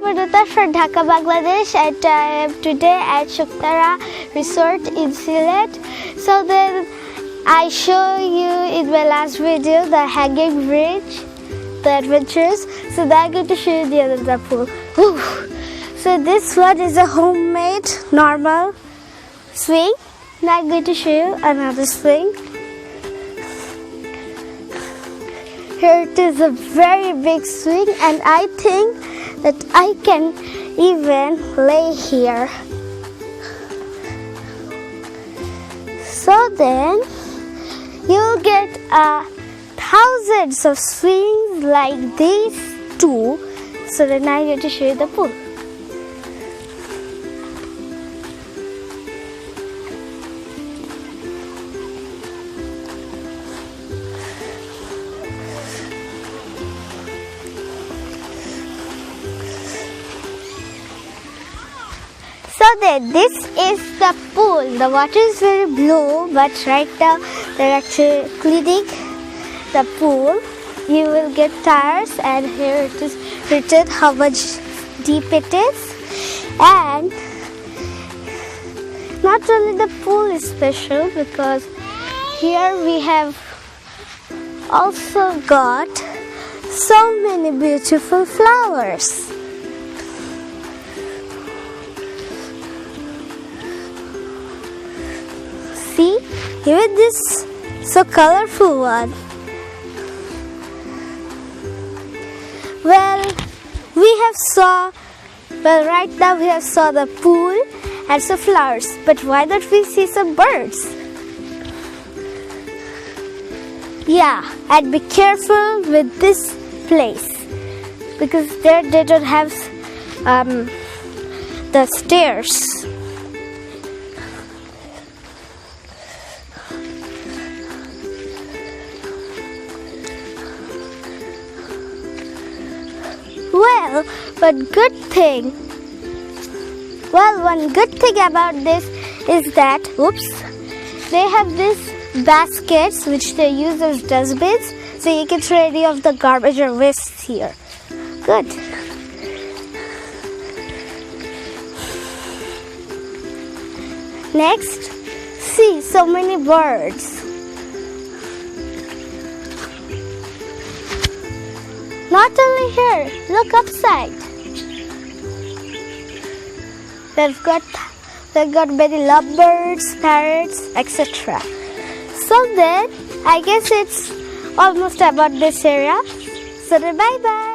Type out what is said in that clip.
Bonita from Dhaka, Bangladesh, and I am today at Shuktara Resort in Sylhet. So then I show you in my last video the hanging bridge, the adventures. So now I'm going to show you the other pool. Whew. So this one is a homemade normal swing. Now I'm going to show you another swing. Here it is a very big swing, and I think that I can even lay here. So then you'll get thousands of swings like these too. So then I'm going to show you the pool. So then this is the pool. The water is very blue, but right now they're actually cleaning the pool. You will get tires, and here it is written how much deep it is. And not only the pool is special, because here we have also got so many beautiful flowers. See, even this so colorful one. Right now we have saw the pool and some flowers, but why don't we see some birds? Yeah, and be careful with this place, because there they don't have the stairs. One good thing about this is that, they have these baskets which they use as dustbins, so you can throw any of the garbage or waste here. Good. Next, see so many birds. Not only here, look upside. They've got many lovebirds, parrots, etc. So then, I guess it's almost about this area. So then, bye bye.